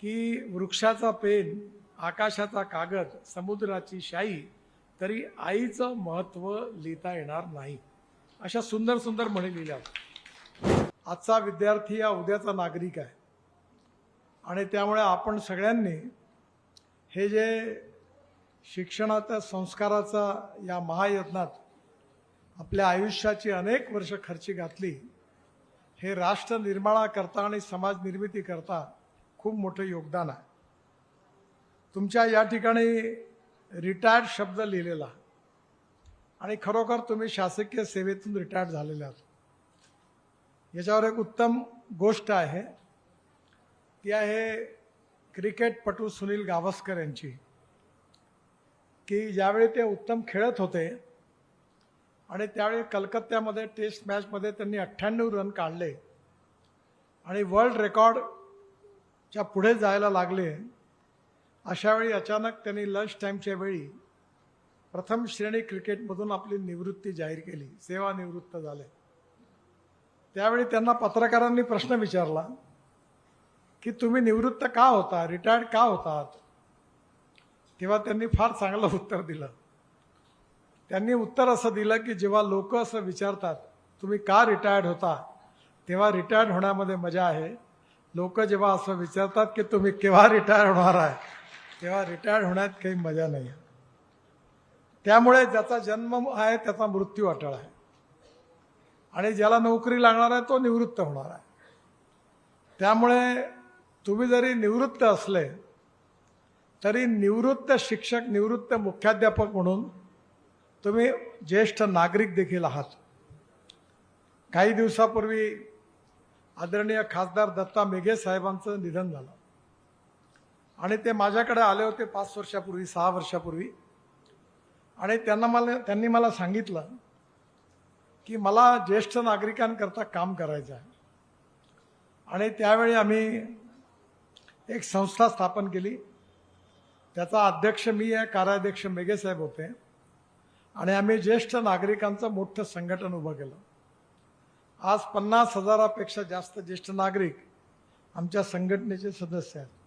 की वृक्षाचा पेन, आकाशाचा कागद, समुद्राची शाई, तरी आईचं महत्त्व लिहिता येणार नाही. अशा सुंदर सुंदर म्हणी लिहिल्या होत्या. आजचा विद्यार्थी हा उद्याचा नागरिक आहे आणि त्यामुळे आपण सगळ्यांनी हे जे शिक्षणाच्या संस्काराचा या महायज्ञात आपल्या आयुष्याची अनेक वर्ष खर्ची घातली, हे राष्ट्र निर्माणाकरता आणि समाज निर्मितीकरता खूप मोठं योगदान आहे. तुमच्या या ठिकाणी रिटायर्ड शब्द लिहिलेला आणि खरोखर तुम्ही शासकीय सेवेतून रिटायर्ड झालेले आहात. याच्यावर एक उत्तम गोष्ट आहे, ती आहे क्रिकेटपटू सुनील गावस्कर यांची, की ज्यावेळी ते उत्तम खेळत होते आणि त्यावेळी कलकत्त्यामध्ये टेस्ट मॅचमध्ये त्यांनी 98 रन काढले आणि वर्ल्ड रेकॉर्डच्या पुढे जायला लागले. अशावेळी अचानक त्यांनी लंच टाईमच्या वेळी प्रथम श्रेणी क्रिकेटमधून आपली निवृत्ती जाहीर केली, सेवानिवृत्त झाले. त्यावेळी त्यांना पत्रकारांनी प्रश्न विचारला की तुम्ही निवृत्त का होता, रिटायर्ड का होतात? तेव्हा त्यांनी फार चांगलं उत्तर दिलं. त्यांनी उत्तर असं दिलं की जेव्हा लोक असं विचारतात तुम्ही का रिटायर्ड होता, तेव्हा रिटायर्ड होण्यामध्ये मजा आहे. लोक जेव्हा असं विचारतात की तुम्ही केव्हा रिटायर होणार आहे, तेव्हा रिटायर्ड होण्यात काही मजा नाही आहे. त्यामुळे ज्याचा जन्म आहे त्याचा मृत्यू अटळ आहे आणि ज्याला नोकरी लागणार आहे तो निवृत्त होणार आहे. त्यामुळे तुम्ही जरी निवृत्त असले तरी निवृत्त शिक्षक, निवृत्त मुख्याध्यापक म्हणून तुम्ही ज्येष्ठ नागरिक देखील आहात. काही दिवसापूर्वी आदरणीय खासदार दत्ता मेघे साहेबांचं निधन झालं आणि ते माझ्याकडे आले होते 5 वर्षापूर्वी, 6 वर्षापूर्वी, आणि त्यांनी मला सांगितलं की मला ज्येष्ठ नागरिकांकरता काम करायचं आहे. आणि त्यावेळी आम्ही एक संस्था स्थापन केली. त्याचा अध्यक्ष मी आहे, कार्याध्यक्ष मेघे साहेब होते आणि आम्ही ज्येष्ठ नागरिकांचं मोठं संघटन उभं केलं. आज 50,000पेक्षा जास्त ज्येष्ठ नागरिक आमच्या संघटनेचे सदस्य आहेत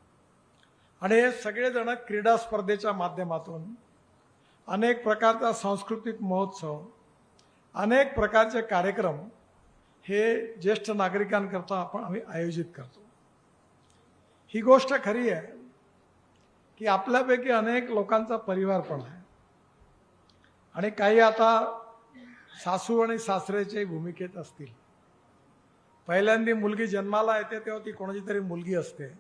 आणि हे सगळेजण क्रीडा स्पर्धेच्या माध्यमातून, अनेक प्रकारचा सांस्कृतिक महोत्सव, अनेक प्रकारचे कार्यक्रम हे ज्येष्ठ नागरिकांकरता आम्ही आयोजित करतो. ही गोष्ट खरी आहे की आपल्यापैकी अनेक लोकांचा परिवार पण आहे आणि काही आता सासू आणि सासऱ्याच्या भूमिकेत असतील. पहिल्यांदा मुलगी जन्माला येते तेव्हा ती कोणाची तरी मुलगी असते,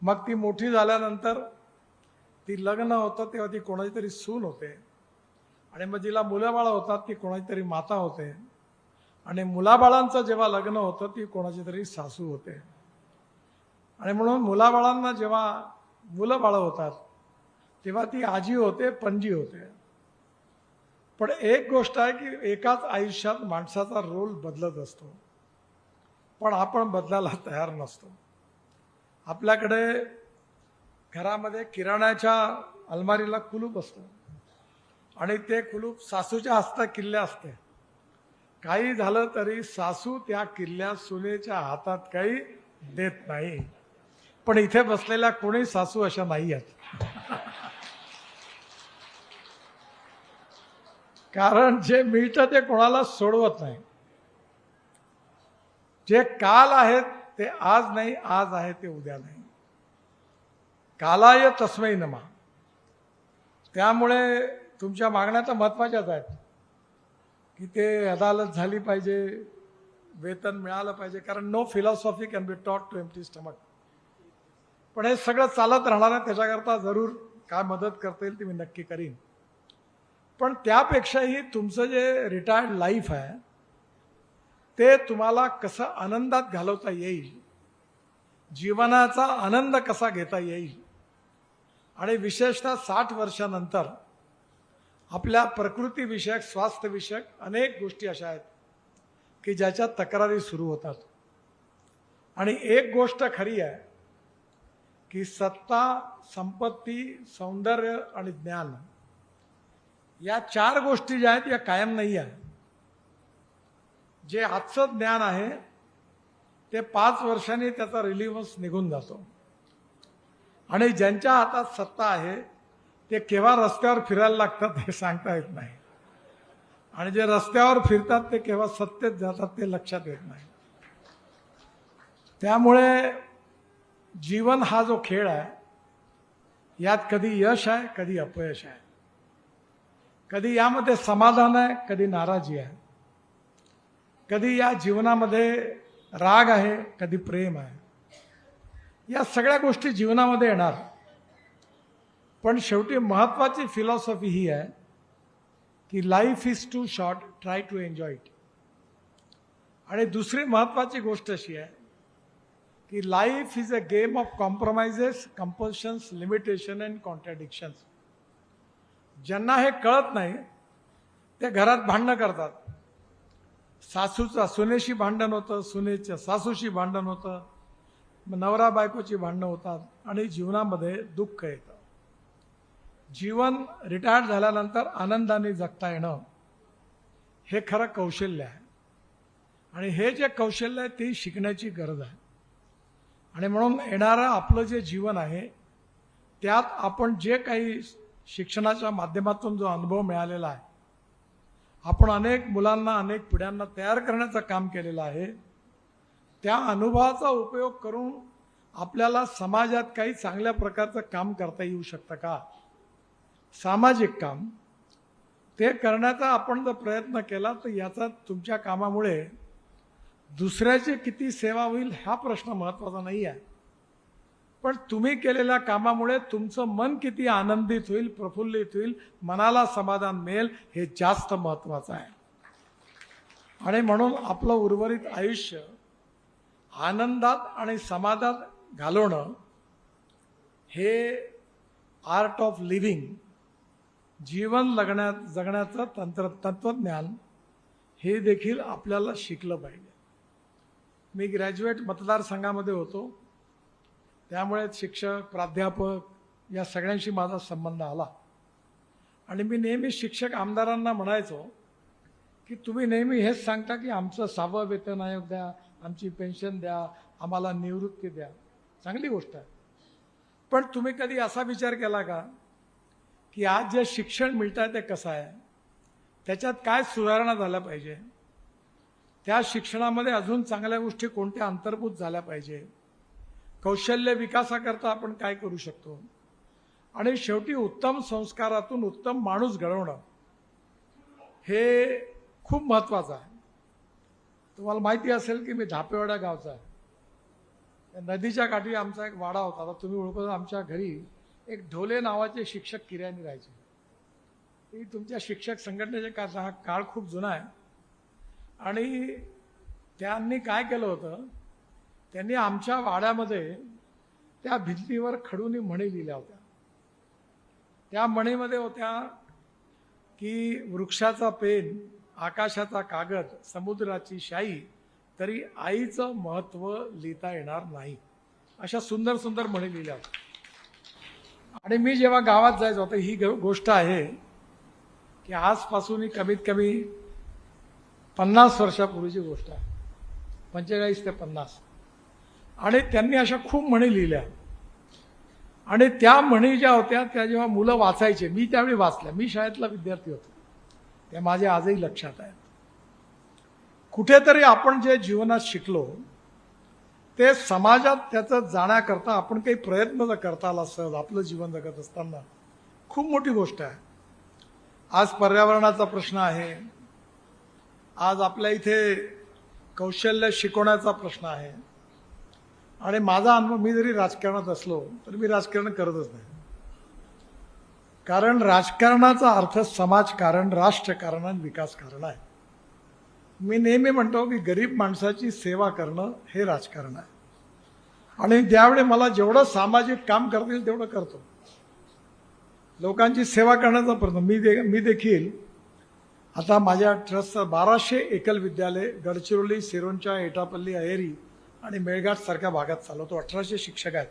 मग ती मोठी झाल्यानंतर ती लग्न होतं तेव्हा ती कोणाची तरी सून होते आणि मग जिला मुलंबाळं होतात ती कोणाची तरी माता होते आणि मुलाबाळांचं जेव्हा लग्न होतं ती कोणाची तरी सासू होते. आणि म्हणून मुलाबाळांना जेव्हा मुलं बाळं होतात तेव्हा ती आजी होते, पणजी होते. पण एक गोष्ट आहे की एकाच आयुष्यात माणसाचा रोल बदलत असतो, पण आपण बदलायला तयार नसतो. आपल्याकडे घरामध्ये किराण्याच्या अलमारीला कुलूप असतं आणि ते कुलूप सासूच्या हस्तात किल्ले असते. काही झालं तरी सासू त्या किल्ल्या सुनेच्या हातात काही देत नाही. पण इथे बसलेल्या कोणी सासू अशा नाही आहेत. कारण जे मिळतं ते कोणाला सोडवत नाही. जे काल आहेत ते आज नाही, आज आहे ते उद्या नाही. कालाय तस्मै नमः. त्यामुळे तुमच्या मागण्या तर महत्त्वाच्याच आहेत की ते अदालत झाली पाहिजे, वेतन मिळालं पाहिजे, कारण no philosophy can be taught to empty stomach. पण हे सगळं चालत राहणार आहे, त्याच्याकरता जरूर काय मदत करता येईल ती मी नक्की करीन. पण त्यापेक्षाही तुमचं जे रिटायर्ड लाईफ आहे ते तुम्हाला कसं आनंदात घालवता येईल, जीवनाचा आनंद कसा घेता येईल, आणि विशेषतः 60 वर्षानंतर आपल्या प्रकृतीविषयक, स्वास्थ्यविषयक अनेक गोष्टी अशा आहेत की ज्याच्या तक्रारी सुरू होतात. आणि एक गोष्ट खरी आहे की सत्ता, संपत्ती, सौंदर्य आणि ज्ञान या 4 गोष्टी ज्या आहेत या कायम नाही आहे. जे आजचं ज्ञान आहे ते 5 वर्षांनी त्याचा रिलिव्हन्स निघून जातो. आणि ज्यांच्या हातात सत्ता आहे ते केव्हा रस्त्यावर फिरायला लागतात हे सांगता येत नाही, आणि जे रस्त्यावर फिरतात ते केव्हा सत्तेत जातात ते लक्षात येत नाही. त्यामुळे जीवन हा जो खेळ आहे यात कधी यश आहे, कधी अपयश आहे, कधी यामध्ये समाधान आहे, कधी नाराजी आहे, कधी या जीवनामध्ये राग आहे, कधी प्रेम आहे. या सगळ्या गोष्टी जीवनामध्ये येणार. पण शेवटी महत्त्वाची फिलॉसॉफी ही आहे की life is too short, try to enjoy it. आणि दुसरी महत्त्वाची गोष्ट अशी आहे की life is a game of compromises, compulsions, limitation and contradictions. ज्यांना हे कळत नाही ते घरात भांडणं करतात. सुनेशी भांडण होतं, सुनेच्या सासूशी भांडण होतं, नवरा बायकोची भांडणं होतात आणि जीवनामध्ये दुःख येतं. जीवन रिटायर्ड झाल्यानंतर आनंदाने जगता येणं हे खरं कौशल्य आहे, आणि हे जे कौशल्य आहे ती शिकण्याची गरज आहे. आणि म्हणून येणारं आपलं जे जीवन आहे त्यात आपण जे काही शिक्षणाच्या माध्यमातून जो अनुभव मिळालेला आहे, आपण अनेक मुलांना, अनेक पिढ्यांना तयार करण्याचं काम केलेलं आहे, त्या अनुभवाचा उपयोग करून आपल्याला समाजात काही चांगल्या प्रकारचं काम करता येऊ शकतं का, सामाजिक काम, ते करण्याचा आपण जर प्रयत्न केला तर याचा तुमच्या कामामुळे दुसऱ्याची किती सेवा होईल हा प्रश्न महत्त्वाचा नाही आहे, पण तुम्ही केलेल्या कामामुळे तुमचं मन किती आनंदित होईल, प्रफुल्लित होईल, मनाला समाधान मिळेल हे जास्त महत्त्वाचं आहे. आणि म्हणून आपलं उर्वरित आयुष्य आनंदात आणि समाधात घालवणं हे आर्ट ऑफ लिव्हिंग, जीवन जगण्याचं तत्वज्ञान हे देखील आपल्याला शिकलं पाहिजे. मी ग्रॅज्युएट मतदारसंघामध्ये होतो, त्यामुळे शिक्षक, प्राध्यापक या सगळ्यांशी माझा संबंध आला. आणि मी नेहमी शिक्षक आमदारांना म्हणायचो की तुम्ही नेहमी हेच सांगता की आमचं 6वं वेतन आयोग द्या, आमची पेन्शन द्या, आम्हाला निवृत्ती द्या. चांगली गोष्ट आहे, पण तुम्ही कधी असा विचार केला का की आज जे शिक्षण मिळत आहे ते कसं आहे, त्याच्यात काय सुधारणा झाल्या पाहिजे, त्या शिक्षणामध्ये अजून चांगल्या गोष्टी कोणत्या अंतर्भूत झाल्या पाहिजे, कौशल्य विकासाकरता आपण काय करू शकतो, आणि शेवटी उत्तम संस्कारातून उत्तम माणूस घडवणं हे खूप महत्त्वाचं आहे. तुम्हाला माहिती असेल की मी धापेवाडा गावचा आहे. नदीच्या काठी आमचा एक वाडा होता. आता तुम्ही ओळखत, आमच्या घरी एक ढोले नावाचे शिक्षक किर्याणी राहायचे. ही तुमच्या शिक्षक संघटनेचे काळ खूप जुना आहे. आणि त्यांनी काय केलं होतं, त्यांनी आमच्या वाड्यामध्ये त्या भिंतीवर खडूनी म्हणी लिहिल्या होत्या. त्या म्हणीमध्ये होत्या की वृक्षाचा पेन, आकाशाचा कागद, समुद्राची शाई, तरी आईचं महत्त्व लिहिता येणार नाही. अशा सुंदर सुंदर म्हणी लिहिल्या होत्या. आणि मी जेव्हा गावात जायचो, तर ही गोष्ट आहे की आजपासून कमीत कमी 50 वर्षापूर्वीची गोष्ट आहे, 45 ते 50. आणि त्यांनी अशा खूप म्हणी लिहिल्या. आणि त्या म्हणी ज्या होत्या त्या जेव्हा मुलं वाचायचे, मी त्यावेळी वाचल्या, मी शाळेतला विद्यार्थी होतो, त्या माझ्या आजही लक्षात आहेत. कुठेतरी आपण जे जीवनात शिकलो ते समाजात त्याचं जाण्याकरता आपण काही प्रयत्न जर करता आला सहज आपलं जीवन जगत असताना, खूप मोठी गोष्ट आहे. आज पर्यावरणाचा प्रश्न आहे, आज आपल्या इथे कौशल्य शिकवण्याचा प्रश्न आहे. आणि माझा अनुभव, मी जरी राजकारणात असलो तरी मी राजकारण करतच नाही, कारण राजकारणाचा अर्थ समाजकारण, राष्ट्रकारण आणि विकासकारण आहे. मी नेहमी म्हणतो की गरीब माणसाची सेवा करणं हे राजकारण आहे. आणि त्यावेळी मला जेवढं सामाजिक काम करता येईल तेवढं करतो, लोकांची सेवा करण्याचा प्रयत्न. मी देखील आता माझ्या ट्रस्टचं 1200 एकल विद्यालय गडचिरोली, सिरोंचा, एटापल्ली, अहेरी आणि मेळघाट सारख्या भागात चालवतो. 1800 शिक्षक आहेत.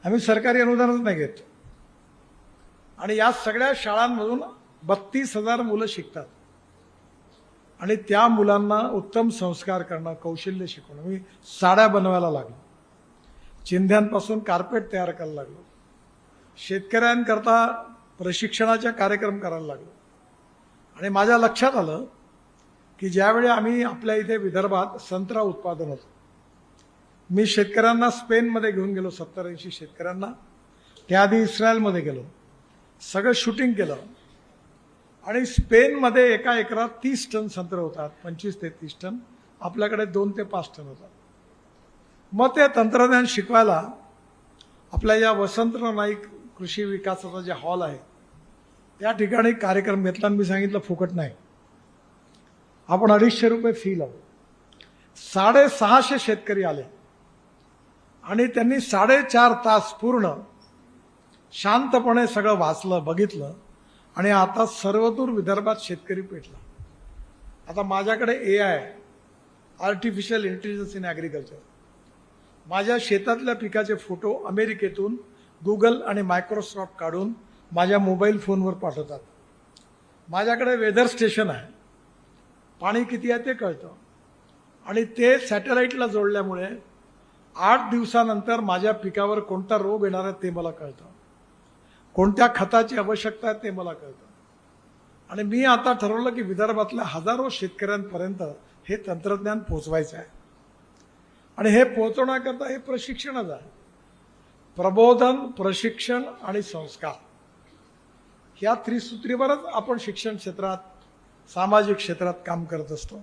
आम्ही सरकारी अनुदानच नाही घेत. आणि या सगळ्या शाळांमधून 32,000 मुलं शिकतात. आणि त्या मुलांना उत्तम संस्कार करणं, कौशल्य शिकवणं. मी साड्या बनवायला लागलो. चिंध्यांपासून कार्पेट तयार करायला लागलो. शेतकऱ्यांकरता प्रशिक्षणाचा कार्यक्रम करायला लागलो. आणि माझ्या लक्षात आलं की ज्यावेळी आम्ही आपल्या इथे विदर्भात संत्रा उत्पादन होतं, मी शेतकऱ्यांना स्पेनमध्ये घेऊन गेलो, 70-80 शेतकऱ्यांना. त्याआधी इस्रायलमध्ये गेलो, सगळं शूटिंग केलं. आणि स्पेनमध्ये एका एकरात 30 टन संत्रा होतात, 25 ते 30 टन. आपल्याकडे 2 ते 5 टन होतात. मग ते तंत्रज्ञान शिकवायला आपल्या या वसंतराव नाईक कृषी विकासाचा जे हॉल आहे त्या ठिकाणी कार्यक्रम घेतला. आणि मी सांगितलं फुकट नाही, आपण 250 रुपये फी लावू. 650 शेतकरी आले आणि त्यांनी 4.5 तास पूर्ण शांतपणे सगळं वाचलं, बघितलं. आणि आता सर्वदूर विदर्भात शेतकरी पेटला. आता माझ्याकडे AI, artificial intelligence in agriculture, माझ्या शेतातल्या पिकाचे फोटो अमेरिकेतून गुगल आणि मायक्रोसॉफ्ट काढून माझ्या मोबाईल फोनवर पाठवतात. माझ्याकडे वेदर स्टेशन आहे, पाणी किती आहे ते कळतं. आणि ते सॅटेलाईटला जोडल्यामुळे 8 दिवसानंतर माझ्या पिकावर कोणता रोग येणार आहे ते मला कळतं, कोणत्या खताची आवश्यकता आहे ते मला कळतं. आणि मी आता ठरवलं की विदर्भातल्या हजारो शेतकऱ्यांपर्यंत हे तंत्रज्ञान पोचवायचं आहे. आणि हे पोहोचवण्याकरता हे प्रशिक्षणच आहे. प्रबोधन, प्रशिक्षण आणि संस्कार ह्या त्रिसूत्रीवरच आपण शिक्षण क्षेत्रात, सामाजिक क्षेत्रात काम करत असतो.